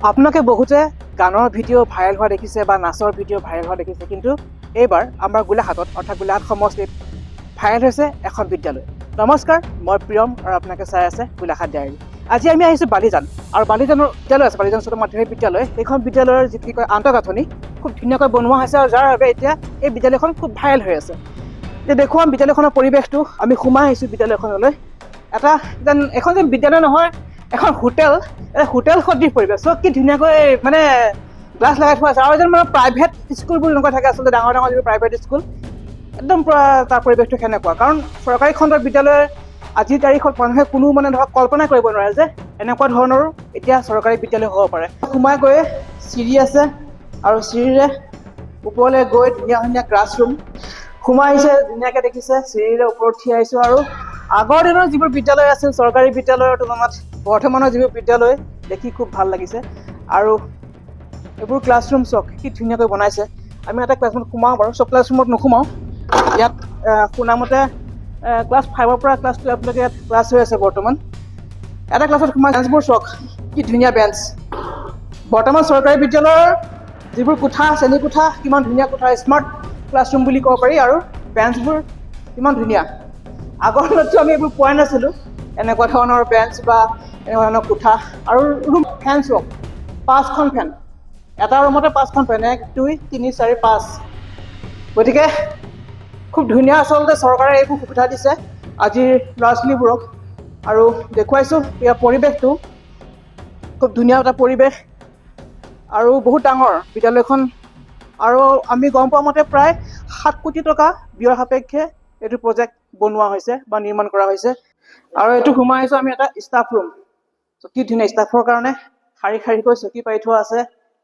আপোনালোকে বহুতে গানৰ ভিডিঅ' ভাইৰেল হোৱা দেখিছে বা নাচৰ ভিডিঅ' ভাইৰেল হোৱা দেখিছে, কিন্তু এইবাৰ আমাৰ গোলাঘাটত অৰ্থাৎ গোলাঘাট সমষ্টিত ভাইৰেল হৈছে এখন বিদ্যালয়। নমস্কাৰ, মই প্ৰিয়ম আৰু আপোনালোকে চাই আছে গোলাঘাট ডায়েৰী। আজি আমি আহিছোঁ বালিজান, আৰু বালিজানৰ বিদ্যালয় আছে, বালিজান উচ্চতৰ মাধ্যমিক বিদ্যালয়। সেইখন বিদ্যালয়ৰ যি কি কয় আন্তঃগাঁথনি খুব ধুনীয়াকৈ বনোৱা হৈছে, আৰু যাৰ বাবে এতিয়া এই বিদ্যালয়খন খুব ভাইৰেল হৈ আছে। এতিয়া দেখুৱাম বিদ্যালয়খনৰ পৰিৱেশটো। আমি সোমাই আহিছোঁ বিদ্যালয়খনলৈ। এখন যেন বিদ্যালয় নহয়, এখন হোটেল সদৃশ পৰিৱেশ। চব কি ধুনীয়াকৈ মানে গ্লাছ লগাই থোৱা আছে, আৰু এজন মানে প্ৰাইভেট স্কুলবোৰ যেনেকুৱা থাকে আচলতে, ডাঙৰ ডাঙৰ যিবোৰ প্ৰাইভেট স্কুল, একদম পূৰা তাৰ পৰিৱেশটো সেনেকুৱা। কাৰণ চৰকাৰী খণ্ডৰ বিদ্যালয় আজিৰ তাৰিখত মানুহে কোনো মানে ধৰক কল্পনা কৰিব নোৱাৰে যে এনেকুৱা ধৰণৰ এতিয়া চৰকাৰী বিদ্যালয় হ'ব পাৰে। সোমাই গৈ চিৰি আছে, আৰু চিৰিৰে ওপৰলৈ গৈ ধুনীয়া ধুনীয়া ক্লাছৰুম সোমাই আহিছে, ধুনীয়াকৈ দেখিছে। চিৰিৰে ওপৰত উঠি আহিছোঁ, আৰু আগৰ দিনৰ যিবোৰ বিদ্যালয় আছিল চৰকাৰী বিদ্যালয়ৰ তুলনাত বৰ্তমানৰ যিবোৰ বিদ্যালয় দেখি খুব ভাল লাগিছে। আৰু এইবোৰ ক্লাছৰুম চাওক কি ধুনীয়াকৈ বনাইছে। আমি এটা ক্লাছৰুমত সোমাওঁ বাৰু, চব ক্লাছৰুমত নোসোমাওঁ। ইয়াত শুনামতে ক্লাছ 5ৰ পৰা ক্লাছ 12লৈকে ইয়াত ক্লাছ হৈ আছে বৰ্তমান। এটা ক্লাছত সোমাই বেঞ্চবোৰ চাওক কি ধুনীয়া বেঞ্চ। বৰ্তমান চৰকাৰী বিদ্যালয়ৰ যিবোৰ কোঠা, শ্ৰেণীকোঠা, কিমান ধুনীয়া কোঠা, স্মাৰ্ট ক্লাছৰুম বুলি ক'ব পাৰি, আৰু বেঞ্চবোৰ কিমান ধুনীয়া। আগৰ দিনততো আমি এইবোৰ পোৱাই নাছিলোঁ, এনেকুৱা ধৰণৰ বেঞ্চ বা এনেকুৱা ধৰণৰ কোঠা। আৰু ৰুম ফেন চাওক, 5খন ফেন, এটা ৰুমতে 5খন ফেন, 1 2 3 4 5। গতিকে খুব ধুনীয়া আচলতে চৰকাৰে এইবোৰ সুবিধা দিছে আজিৰ ল'ৰা ছোৱালীবোৰক। আৰু দেখুৱাইছোঁ ইয়াৰ পৰিৱেশটো, খুব ধুনীয়া এটা পৰিৱেশ আৰু বহুত ডাঙৰ বিদ্যালয়খন। আৰু আমি গম পোৱা মতে প্ৰায় 7 কোটি টকা ব্যয় সাপেক্ষে এইটো প্ৰজেক্ট বনোৱা হৈছে বা নিৰ্মাণ কৰা হৈছে। আৰু এইটো সোমাই আহিছোঁ আমি এটা ষ্টাফ ৰুম। কি ধুনীয়া, ষ্টাফৰ কাৰণে শাৰী শাৰীকৈ চকী পাৰি থোৱা আছে,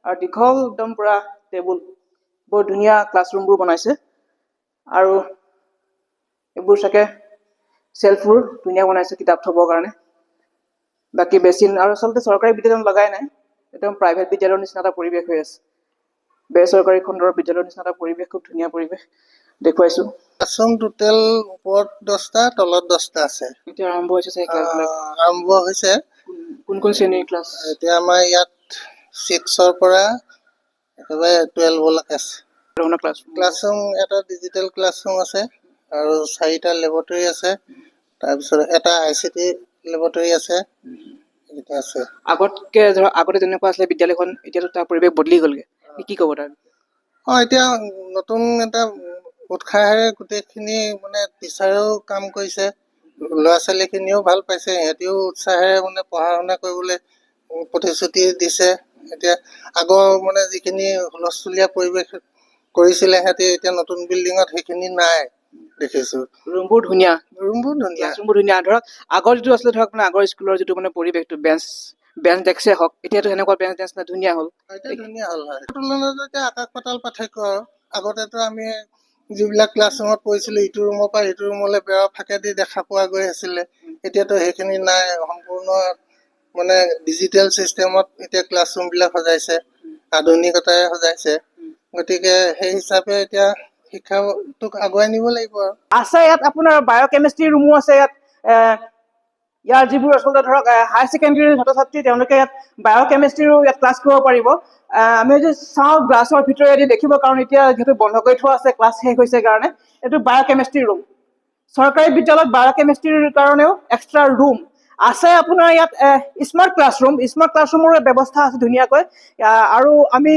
আৰু দীঘল একদম পূৰা টেবুল। বৰ ধুনীয়া ক্লাছৰুমবোৰ বনাইছে, আৰু এইবোৰ চাগে চেল্ফবোৰ ধুনীয়া বনাইছে কিতাপ থ'বৰ কাৰণে। বাকী বেচিন, আৰু আচলতে চৰকাৰী বিদ্যালয় লগাই নাই, একদম প্ৰাইভেট বিদ্যালয়ৰ নিচিনা এটা পৰিৱেশ হৈ আছে। বেচৰকাৰী খণ্ডৰ বিদ্যালয়ৰ নিচিনা এটা পৰিৱেশ, খুব ধুনীয়া পৰিৱেশ দেখুৱাইছোঁ। ক্লাছৰুম টোটেল ওপৰত 10টা, তলত 10টা আছে। এতিয়া আৰম্ভ হৈছে চাগে ক্লাছবিলাক। আৰম্ভ হৈছে। কোন কোন শ্ৰেণীৰ ক্লাছ? এতিয়া আমাৰ ইয়াত 6ৰ পৰা একেবাৰে 12লৈকে আছে। ক্লাছৰুম এটা ডিজিটেল ক্লাছৰুম আছে, আৰু 4টা লেবৰেটৰী আছে, তাৰপিছত এটা ICT লেবৰেটৰী আছে, এইকেইটা আছে। আগতে যেনেকুৱা আছিলে বিদ্যালয়খন, এতিয়াতো তাৰ পৰিৱেশ বদলি গ'লগে, কি ক'ব তাৰ? এতিয়া নতুন এটা উৎসাহেৰে গোটেইখিনি মানে টিচাৰেও কাম কৰিছে, ল'ৰা ছোৱালীখিনিও ভাল পাইছে, সিহঁতিও উৎসাহেৰে মানে পঢ়া শুনা কৰিবলৈ প্ৰতিশ্ৰুতি দিছে। এতিয়া আগৰ মানে যিখিনি হুলস্থুলীয়া পৰিৱেশ কৰিছিলে সিহঁতি, এতিয়া নতুন বিল্ডিঙত সেইখিনি নাই দেখিছোঁ। ৰুমবোৰ ধুনীয়া, ৰুমবোৰ ধুনীয়া। ধৰক আগৰ যিটো আছিলে, ধৰক মানে আগৰ স্কুলৰ যিটো মানে পৰিৱেশটো, বেঞ্চ ডেস্কে হওক, এতিয়াতো সেনেকুৱা বেঞ্চ ডেস্ক নাই, ধুনীয়া হ'ল। ধুনীয়া হ'ল হয়। তুলনাত এতিয়া আকাশ পাতাল পাৰ্থক্য। আগতেতো আমি যিবিলাক ক্লাছৰুমত পঢ়িছিলোঁ, ইটো ৰুমৰ পৰা সিটো ৰুমলৈ বেৰৰ ফাঁকেদি দেখা পোৱা গৈ আছিলে, এতিয়াতো সেইখিনি নাই। সম্পূৰ্ণ মানে ডিজিটেল চিষ্টেমত এতিয়া ক্লাছৰুমবিলাক সজাইছে, আধুনিকতাৰে সজাইছে। গতিকে সেই হিচাপে এতিয়া শিক্ষাটোক আগুৱাই নিব লাগিব। আৰু আছে ইয়াত আপোনাৰ বায়'কেমিষ্ট্ৰি ৰুমো আছে। ইয়াৰ যিবোৰ আচলতে ধৰক হায়াৰ ছেকেণ্ডেৰীৰ ছাত্ৰ ছাত্ৰী, তেওঁলোকে ইয়াত বায়'কেমিষ্ট্ৰিৰো ইয়াত ক্লাছ কৰিব পাৰিব। আমি যদি চাওঁ গ্লাছৰ ভিতৰেদি দেখিব, কাৰণ এতিয়া যিহেতু বন্ধ কৰি থোৱা আছে, ক্লাছ শেষ হৈছে কাৰণে। এইটো বায়'কেমিষ্ট্ৰি ৰুম। চৰকাৰী বিদ্যালয়ত বায়'কেমিষ্ট্ৰিৰ কাৰণেও এক্সট্ৰা ৰুম আছে। আপোনাৰ ইয়াত স্মাৰ্ট ক্লাছৰুমৰো ব্যৱস্থা আছে ধুনীয়াকৈ। আৰু আমি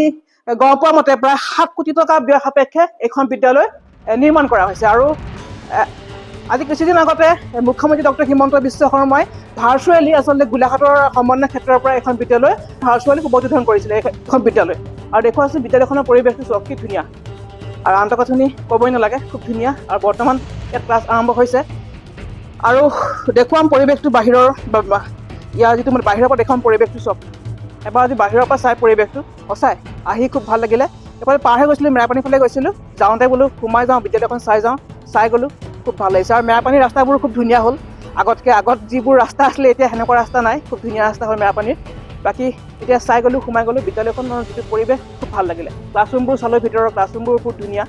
গম পোৱা মতে প্ৰায় 7 কোটি টকা ব্যয় সাপেক্ষে এইখন বিদ্যালয় নিৰ্মাণ কৰা হৈছে। আৰু আজি কিছুদিন আগতে মুখ্যমন্ত্ৰী ডক্টৰ হিমন্ত বিশ্ব শৰ্মাই ভাৰ্চুৱেলি আচলতে গোলাঘাটৰ সমন্বয় ক্ষেত্ৰৰ পৰা এখন বিদ্যালয় ভাৰ্চুৱেলি উদ্বোধন কৰিছিলে এখন বিদ্যালয়। আৰু দেখুৱাইছোঁ বিদ্যালয়খনৰ পৰিৱেশটো চব কি ধুনীয়া, আৰু আন্তঃগাঁথনি ক'বই নালাগে, খুব ধুনীয়া। আৰু বৰ্তমান ইয়াত ক্লাছ আৰম্ভ হৈছে, আৰু দেখুৱাম পৰিৱেশটো বাহিৰৰ, ইয়াৰ যিটো মানে বাহিৰৰ পৰা দেখুৱাম পৰিৱেশটো চব। এবাৰ আজি বাহিৰৰ পৰা চাই পৰিৱেশটো সঁচাই আহি খুব ভাল লাগিলে। এফালে পাৰ হৈ গৈছিলোঁ, মেৰাপানীৰ ফালে গৈছিলোঁ, যাওঁতে বোলো সোমাই যাওঁ, বিদ্যালয়খন চাই গ'লোঁ, খুব ভাল লাগিছে। আৰু মেৰাপানীৰ ৰাস্তাবোৰো খুব ধুনীয়া হ'ল। আগত যিবোৰ ৰাস্তা আছিলে, এতিয়া সেনেকুৱা ৰাস্তা নাই, খুব ধুনীয়া ৰাস্তা হ'ল মেৰাপানীৰ। বাকী এতিয়া চাই গ'লোঁ, সোমাই গ'লোঁ, বিদ্যালয়খনৰ যিটো পৰিৱেশ খুব ভাল লাগিলে। ক্লাছৰুমবোৰ চালোঁ, ভিতৰৰ ক্লাছৰুমবোৰ খুব ধুনীয়া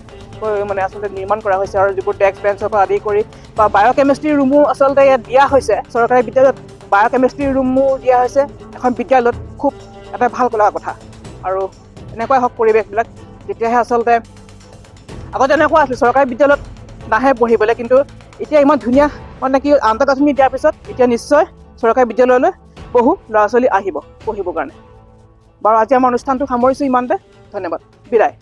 মানে আচলতে নিৰ্মাণ কৰা হৈছে। আৰু যিবোৰ ডেস্ক বেঞ্চৰ পৰা আদি কৰি বা বায়'কেমিষ্ট্ৰি ৰুমো আচলতে ইয়াত দিয়া হৈছে। চৰকাৰী বিদ্যালয়ত বায়'কেমিষ্ট্ৰি ৰুমো দিয়া হৈছে এখন বিদ্যালয়ত। খুব এটা ভাল লগা কথা আৰু এনেকুৱাই হওক পৰিৱেশবিলাক তেতিয়াহে আচলতে আগতে এনেকুৱা আছিল চৰকাৰী বিদ্যালয়ত নাহে পঢ়িবলৈ কিন্তু এতিয়া ইমান ধুনীয়া মানে কি আন্তঃগাঁথনি দিয়াৰ পিছত এতিয়া নিশ্চয় চৰকাৰী বিদ্যালয়লৈ বহু ল'ৰা ছোৱালী আহিব পঢ়িবৰ কাৰণে বাৰু আজি আমাৰ অনুষ্ঠানটো সামৰিছোঁ ইমানতে ধন্যবাদ বিদায়